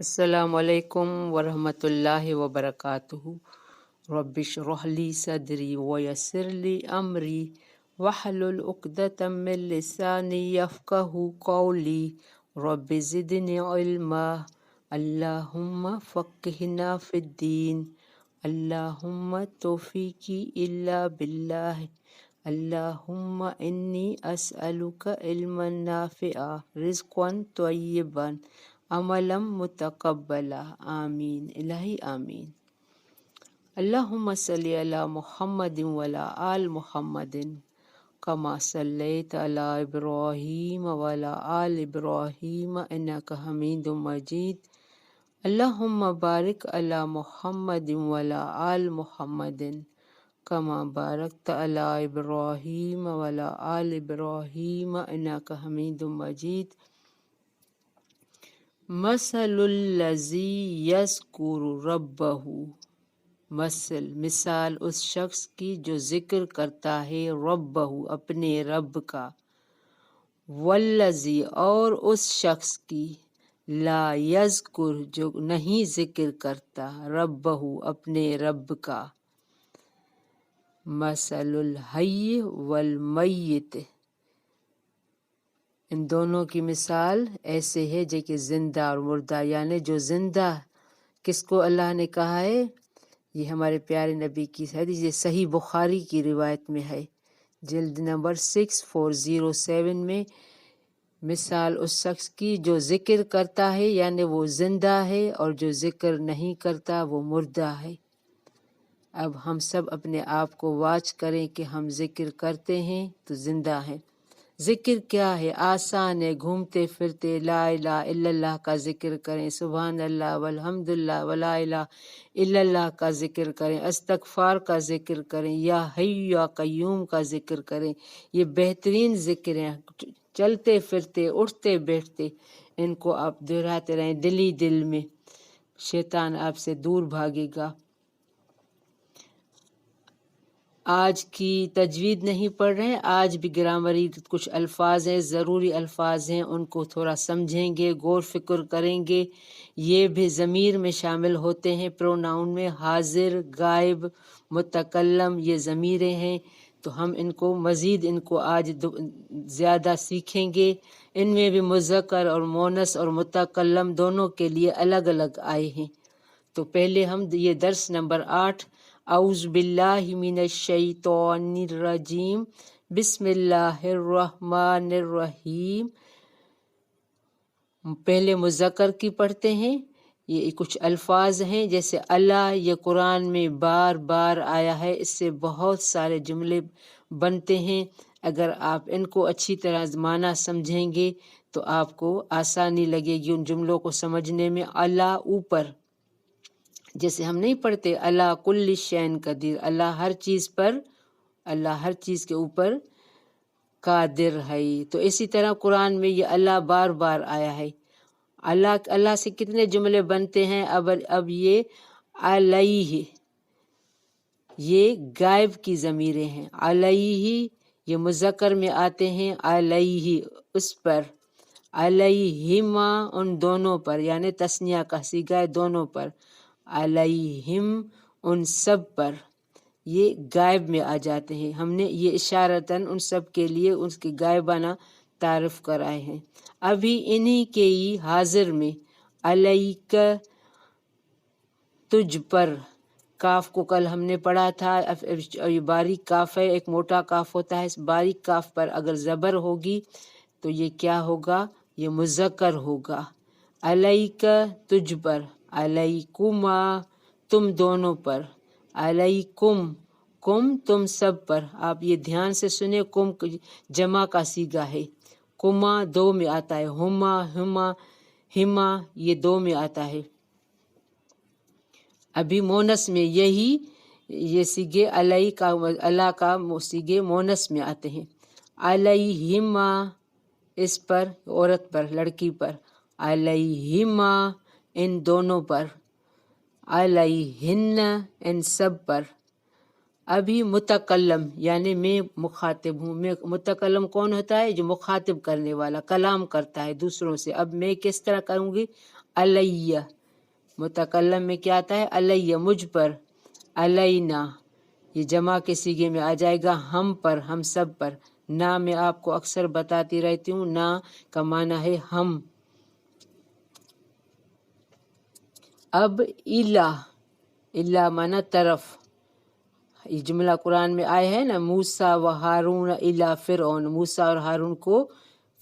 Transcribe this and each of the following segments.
السلام علیکم ورحمۃ اللہ وبرکاتہ۔ رب اشرح لی صدری ویسر لی امری واحلل عقدۃ من لسانی یفقہوا قولی رب زدنی علما۔ اللہم فقہنا فی الدین، اللہم توفیقی الا باللہ، اللہم انی اسألک علما نافعا رزقا طیبا عملا متقبلا، آمین الہی آمین۔ اللہم صلی علی محمد وعلی آل محمد کما صلیت علی ابراہیم وعلی آل ابراہیم انک حمید مجید۔ اللہم بارک علی محمد وعلی آل محمد کما بارکت علی ابراہیم وعلی آل ابراہیم انک حمید مجید۔ مثل الذی یذکر ربہ، مثال اس شخص کی جو ذکر کرتا ہے ربہ اپنے رب کا، والذی اور اس شخص کی لا یذکر جو نہیں ذکر کرتا ربہ اپنے رب کا۔ مثل الحی والمیت، ان دونوں کی مثال ایسے ہے جو کہ زندہ اور مردہ، یعنی جو زندہ کس کو اللہ نے کہا ہے، یہ ہمارے پیارے نبی کی حدیث، یہ صحیح بخاری کی روایت میں ہے، جلد نمبر 6407 میں، مثال اس شخص کی جو ذکر کرتا ہے یعنی وہ زندہ ہے، اور جو ذکر نہیں کرتا وہ مردہ ہے۔ اب ہم سب اپنے آپ کو واچ کریں کہ ہم ذکر کرتے ہیں تو زندہ ہیں۔ ذکر کیا ہے؟ آسان ہے، گھومتے پھرتے لا الہ الا اللہ کا ذکر کریں، سبحان اللہ والحمدللہ ولا الہ الا اللہ کا ذکر کریں، استغفار کا ذکر کریں، یا حی یا قیوم کا ذکر کریں۔ یہ بہترین ذکر ہیں، چلتے پھرتے اٹھتے بیٹھتے ان کو آپ دہراتے رہیں دل ہی دل میں، شیطان آپ سے دور بھاگے گا۔ آج کی تجوید نہیں پڑھ رہے ہیں، آج بھی گرامری کچھ الفاظ ہیں، ضروری الفاظ ہیں، ان کو تھوڑا سمجھیں گے، غور فکر کریں گے۔ یہ بھی ضمیر میں شامل ہوتے ہیں، پروناؤن میں حاضر، غائب، متکلم، یہ ضمیریں ہیں، تو ہم ان کو مزید آج زیادہ سیکھیں گے۔ ان میں بھی مذکر اور مونث اور متکلم دونوں کے لیے الگ الگ آئے ہیں۔ تو پہلے ہم یہ درس نمبر 8، اعوذ باللہ من الشیطان الرجیم، بسم اللہ الرحمن الرحیم۔ پہلے مذکر کی پڑھتے ہیں۔ یہ کچھ الفاظ ہیں جیسے اللہ، یہ قرآن میں بار بار آیا ہے، اس سے بہت سارے جملے بنتے ہیں۔ اگر آپ ان کو اچھی طرح معنی سمجھیں گے تو آپ کو آسانی لگے گی ان جملوں کو سمجھنے میں۔ اللہ اوپر، جیسے ہم نہیں پڑھتے اللہ کل شین قدیر، اللہ ہر چیز پر، اللہ ہر چیز کے اوپر قادر ہے، تو اسی طرح قرآن میں یہ اللہ بار بار آیا ہے۔ اللہ سے کتنے جملے بنتے ہیں؟ اب یہ علیہ، یہ غائب کی ضمیریں ہیں، علیہ یہ مذکر میں آتے ہیں، علیہ اس پر، علیہما ان دونوں پر، یعنی تثنیہ کا صیغہ ہے دونوں پر، علیہم ان سب پر، یہ غائب میں آ جاتے ہیں۔ ہم نے یہ اشارتاً ان سب کے لیے اس کے غائبانہ تعارف کرائے ہیں۔ ابھی انہی کے ہی حاضر میں علیک، تجھ پر، کاف کو کل ہم نے پڑھا تھا، یہ باریک کاف ہے، ایک موٹا کاف ہوتا ہے، اس باریک کاف پر اگر زبر ہوگی تو یہ کیا ہوگا؟ یہ مذکر ہوگا۔ علیک تجھ پر، علیکما تم دونوں پر، علیکم کم تم سب پر۔ آپ یہ دھیان سے سنیں، کم جمع کا صیغہ ہے، کما دو میں آتا ہے، ہما یہ دو میں آتا ہے۔ ابھی مونس میں یہ صیغے اللہ کا صیغے مونس میں آتے ہیں۔ علیہما اس پر، عورت پر، لڑکی پر، علیہما ان دونوں پر، علیہن ان سب پر۔ ابھی متکلم یعنی میں مخاطب ہوں، میں متکلم کون ہوتا ہے؟ جو مخاطب کرنے والا، کلام کرتا ہے دوسروں سے۔ اب میں کس طرح کروں گی؟ علیہ، متکلم میں کیا آتا ہے؟ علیہ، مجھ پر، علینا یہ جمع کے صیغے میں آ جائے گا، ہم پر، ہم سب پر۔ نا میں آپ کو اکثر بتاتی رہتی ہوں، نا کا معنی ہے ہم۔ اب الا معنی طرف، یہ جملہ قرآن میں آیا ہے نا، موسیٰ و ہارون الی فرعون، موسیٰ اور ہارون کو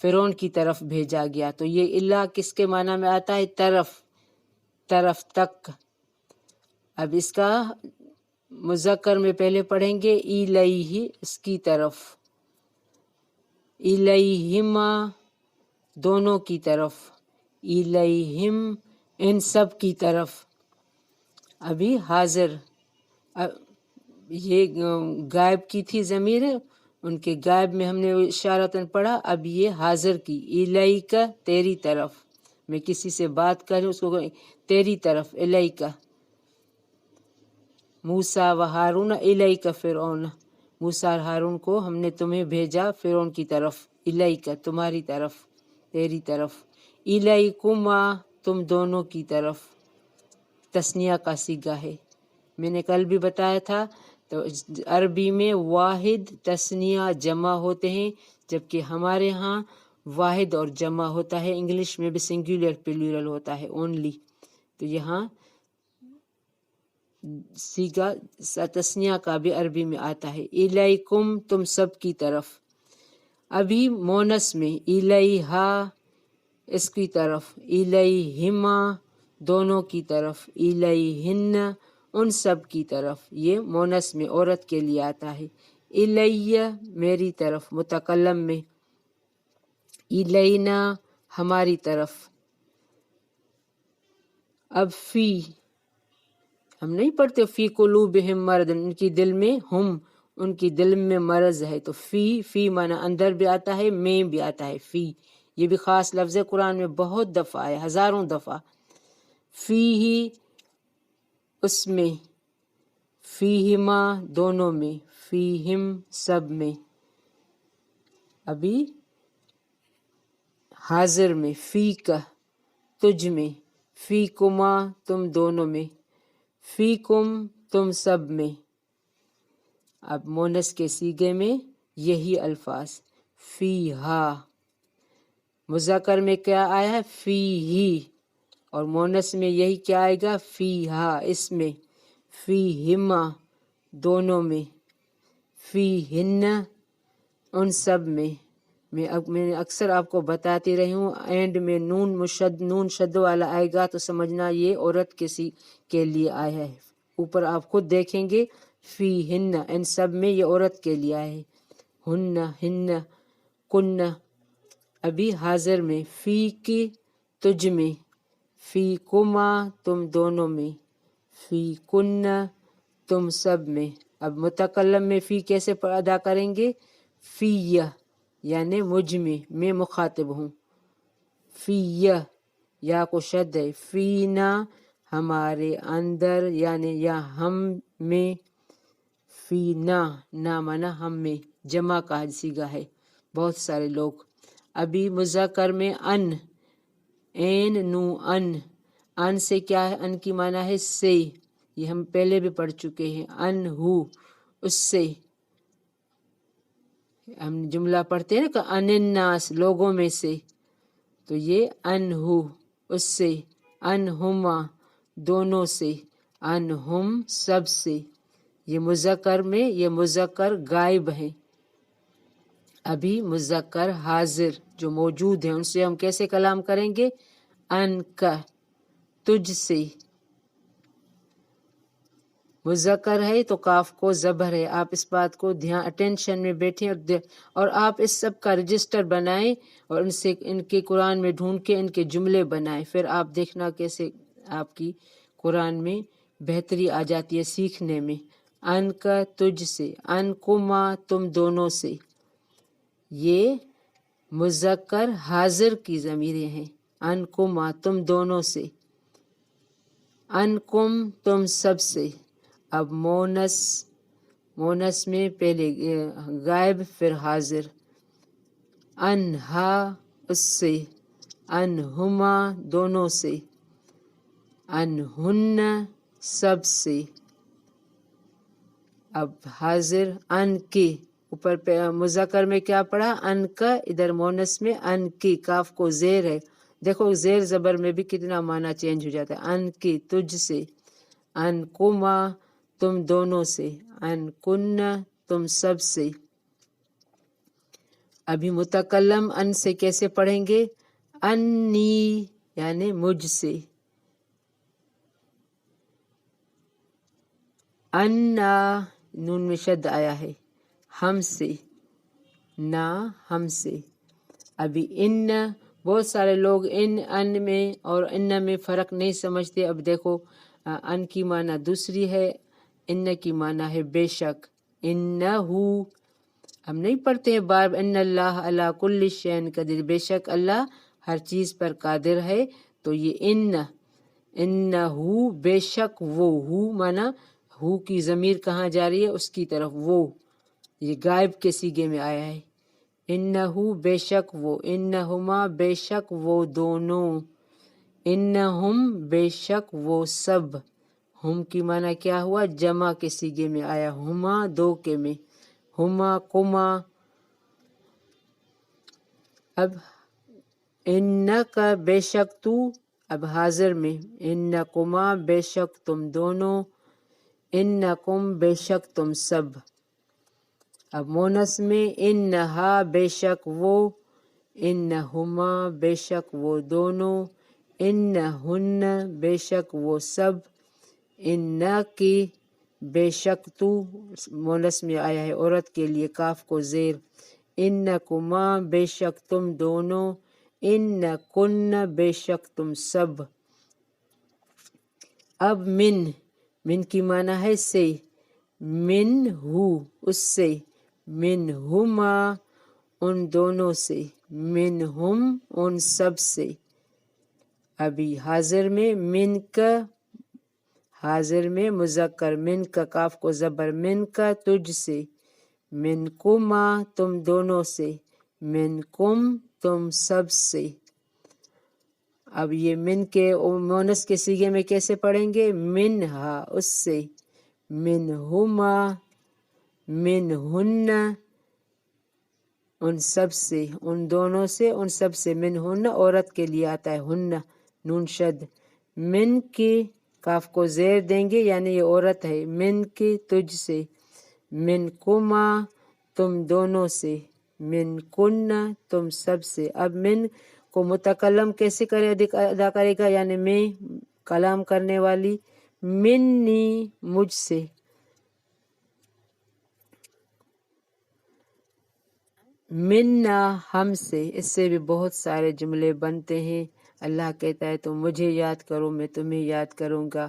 فرعون کی طرف بھیجا گیا، تو یہ الا کس کے معنی میں آتا ہے؟ طرف، طرف تک۔ اب اس کا مذکر میں پہلے پڑھیں گے الیہ، اس کی طرف، الیہما دونوں کی طرف، الیہم ان سب کی طرف۔ ابھی حاضر، یہ غائب کی تھی ضمیر، ان کے غائب میں ہم نے اشارتاً پڑھا، اب یہ حاضر کی، الیک تیری طرف، میں کسی سے بات کروں اس کو تیری طرف، الیک، موسیٰ و ہارون الیک فرعون، موسیٰ اور ہارون کو ہم نے تمہیں بھیجا فرعون کی طرف، الیک تمہاری طرف، تیری طرف، الیکما تم دونوں کی طرف، تثنیہ کا صیغہ ہے، میں نے کل بھی بتایا تھا۔ تو عربی میں واحد تثنیہ جمع ہوتے ہیں، جبکہ ہمارے ہاں واحد اور جمع ہوتا ہے، انگلش میں بھی سنگولر پلورل ہوتا ہے اونلی، تو یہاں صیغہ تثنیہ کا بھی عربی میں آتا ہے، الیکم تم سب کی طرف۔ ابھی مونس میں الیہا اس کی طرف، الیہما دونوں کی طرف، الیہن ان سب کی طرف، یہ مونس میں عورت کے لیے آتا ہے، الیہ میری طرف متکلم میں، الینا ہماری طرف۔ اب فی، ہم نہیں پڑھتے فی قلوبہم مرض، ان کی دل میں، ان کی دل میں مرض ہے، تو فی معنی اندر بھی آتا ہے، میں بھی آتا ہے، فی یہ بھی خاص لفظ ہے، قرآن میں بہت دفعہ آیا، ہزاروں دفعہ، فی ہی اس میں، فیہما دونوں میں، فیہم سب میں۔ ابھی حاضر میں، فی کا تجھ میں، فی کما تم دونوں میں، فی کم تم سب میں۔ اب مونس کے صیغے میں یہی الفاظ، فی ہا، مذکر میں کیا آیا ہے؟ فی ہی، اور مونس میں یہی کیا آئے گا؟ فی ہا، اس میں، فی ہما دونوں میں، فی ہن ان سب میں۔ میں اکثر آپ کو بتاتی رہی ہوں، اینڈ میں نون شد والا آئے گا تو سمجھنا یہ عورت کے لیے آیا ہے، اوپر آپ خود دیکھیں گے، فی ہن ان سب میں، یہ عورت کے لیے آیا ہے، ہن ہن کن۔ ابھی حاضر میں، فی کی تجھ میں، فی کما تم دونوں میں، فی کن تم سب میں۔ اب متکلم میں فی کیسے ادا کریں گے؟ فی یعنی مجھ میں مخاطب ہوں، فی یا کو شد ہے، فینا ہمارے اندر، یعنی یا ہم میں، فینا نا مانا ہم میں، جمع کا صیغہ ہے، بہت سارے لوگ۔ ابھی مذکر میں این نو ان سے کیا ہے؟ ان کی معنی ہے سے، یہ ہم پہلے بھی پڑھ چکے ہیں، ان ہو اس سے، ہم جملہ پڑھتے ہیں نا کہ ان الناس لوگوں میں سے، تو یہ ان ہو اس سے، ان ہما دونوں سے، ان ہم سب سے، یہ مذکر میں، یہ مذکر غائب ہیں۔ ابھی مذکر حاضر جو موجود ہیں، ان سے ہم کیسے کلام کریں گے؟ ان کا تجھ سے، مذکر ہے تو کاف کو زبر ہے، آپ اس بات کو دھیان اٹینشن میں بیٹھیں، اور آپ اس سب کا رجسٹر بنائیں، اور ان کے قرآن میں ڈھونڈ کے ان کے جملے بنائیں، پھر آپ دیکھنا کیسے آپ کی قرآن میں بہتری آ جاتی ہے سیکھنے میں۔ ان کا تجھ سے، ان کما تم دونوں سے، یہ مذکر حاضر کی ضمیریں ہیں، ان کما تم دونوں سے، ان کم تم سب سے۔ اب مونس میں پہلے غائب پھر حاضر، انہا اس سے، انہما دونوں سے، انہن سب سے. اب حاضر ان کے اوپر پہ مذکر میں کیا پڑھا؟ ان کا. ادھر مونس میں ان کی، کاف کو زیر ہے. دیکھو زیر زبر میں بھی کتنا معنی چینج ہو جاتا ہے. ان کی تجھ سے، ان کما تم دونوں سے، ان کن تم سب سے. ابھی متکلم ان سے کیسے پڑھیں گے؟ انی یعنی مجھ سے. انا نون میں شد آیا ہے، ہم سے، نا ہم سے. ابھی ان بہت سارے لوگ ان میں اور ان میں فرق نہیں سمجھتے. اب دیکھو ان کی معنی دوسری ہے، ان کی معنی ہے بے شک. انہو ہم نہیں پڑھتے ہیں بار ان اللہ علی کل شیء قدیر، بے شک اللہ ہر چیز پر قادر ہے. تو یہ انہو بے شک وہ، ہو معنی ہو کی ضمیر کہاں جا رہی ہے؟ اس کی طرف. وہ یہ غائب کے صیغے میں آیا ہے. انہو بے شک وہ، انہما بے شک وہ دونوں، انہم بے شک وہ سب. ہم کی معنی کیا ہوا؟ جمع کے صیغے میں آیا، ہما دو کے میں، ہما کما. اب انکا بے شک تو، اب حاضر میں انکما بے شک تم دونوں، انکم بے شک تم سب. اب مونس میں انہا بے شک وہ، انہما بے شک وہ دونوں، انہن بے شک وہ سب. انکی بے شک تو مونس میں آیا ہے عورت کے لیے، کاف کو زیر. انکما بے شک تم دونوں، انکن بے شک تم سب. اب من کی معنی ہے سے، من ہو اس سے، من ہما ان دونوں سے، من ہم ان سب سے. ابھی حاضر میں من کا، حاضر میں مذکر من کا، کاف کو زبر، من کا تجھ سے، من کما تم دونوں سے، من کم تم سب سے. اب یہ من کے مونس کے صیغے میں کیسے پڑھیں گے؟ منہا اس سے، منہما منہن ان سب سے، ان دونوں سے، ان سب سے. منہن عورت کے لیے آتا ہے، ہن نون شد. من کی کاف کو زیر دیں گے یعنی یہ عورت ہے، من کی تجھ سے، من کما تم دونوں سے، من کن تم سب سے. اب من کو متکلم کیسے ادا کرے گا؟ یعنی میں کلام کرنے والی، منی مجھ سے، منا ہم سے. اس سے بھی بہت سارے جملے بنتے ہیں. اللہ کہتا ہے تم مجھے یاد کرو میں تمہیں یاد کروں گا.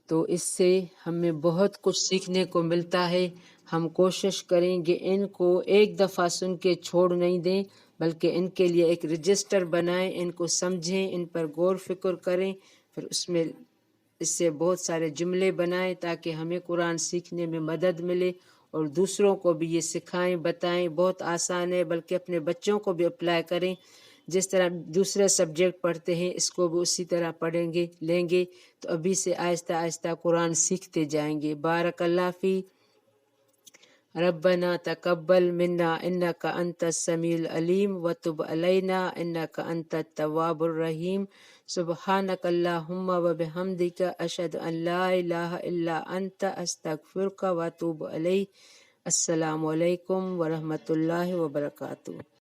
تو اس سے ہمیں بہت کچھ سیکھنے کو ملتا ہے. ہم کوشش کریں گے ان کو ایک دفعہ سن کے چھوڑ نہیں دیں، بلکہ ان کے لیے ایک رجسٹر بنائیں، ان کو سمجھیں، ان پر غور فکر کریں، پھر اس سے بہت سارے جملے بنائیں تاکہ ہمیں قرآن سیکھنے میں مدد ملے اور دوسروں کو بھی یہ سکھائیں، بتائیں. بہت آسان ہے، بلکہ اپنے بچوں کو بھی اپلائی کریں. جس طرح دوسرے سبجیکٹ پڑھتے ہیں اس کو بھی اسی طرح پڑھیں گے، لیں گے تو ابھی سے آہستہ آہستہ قرآن سیکھتے جائیں گے. بارک اللہ فی. ربنا تقبل منا انک انت السمیع العلیم وتب علینا انک انت التواب الرحیم. سبحانک اللہم وبحمدک اشہد ان لا الہ الا انت استغفرک واتوب الیک. السلام علیکم ورحمۃ اللہ وبرکاتہ.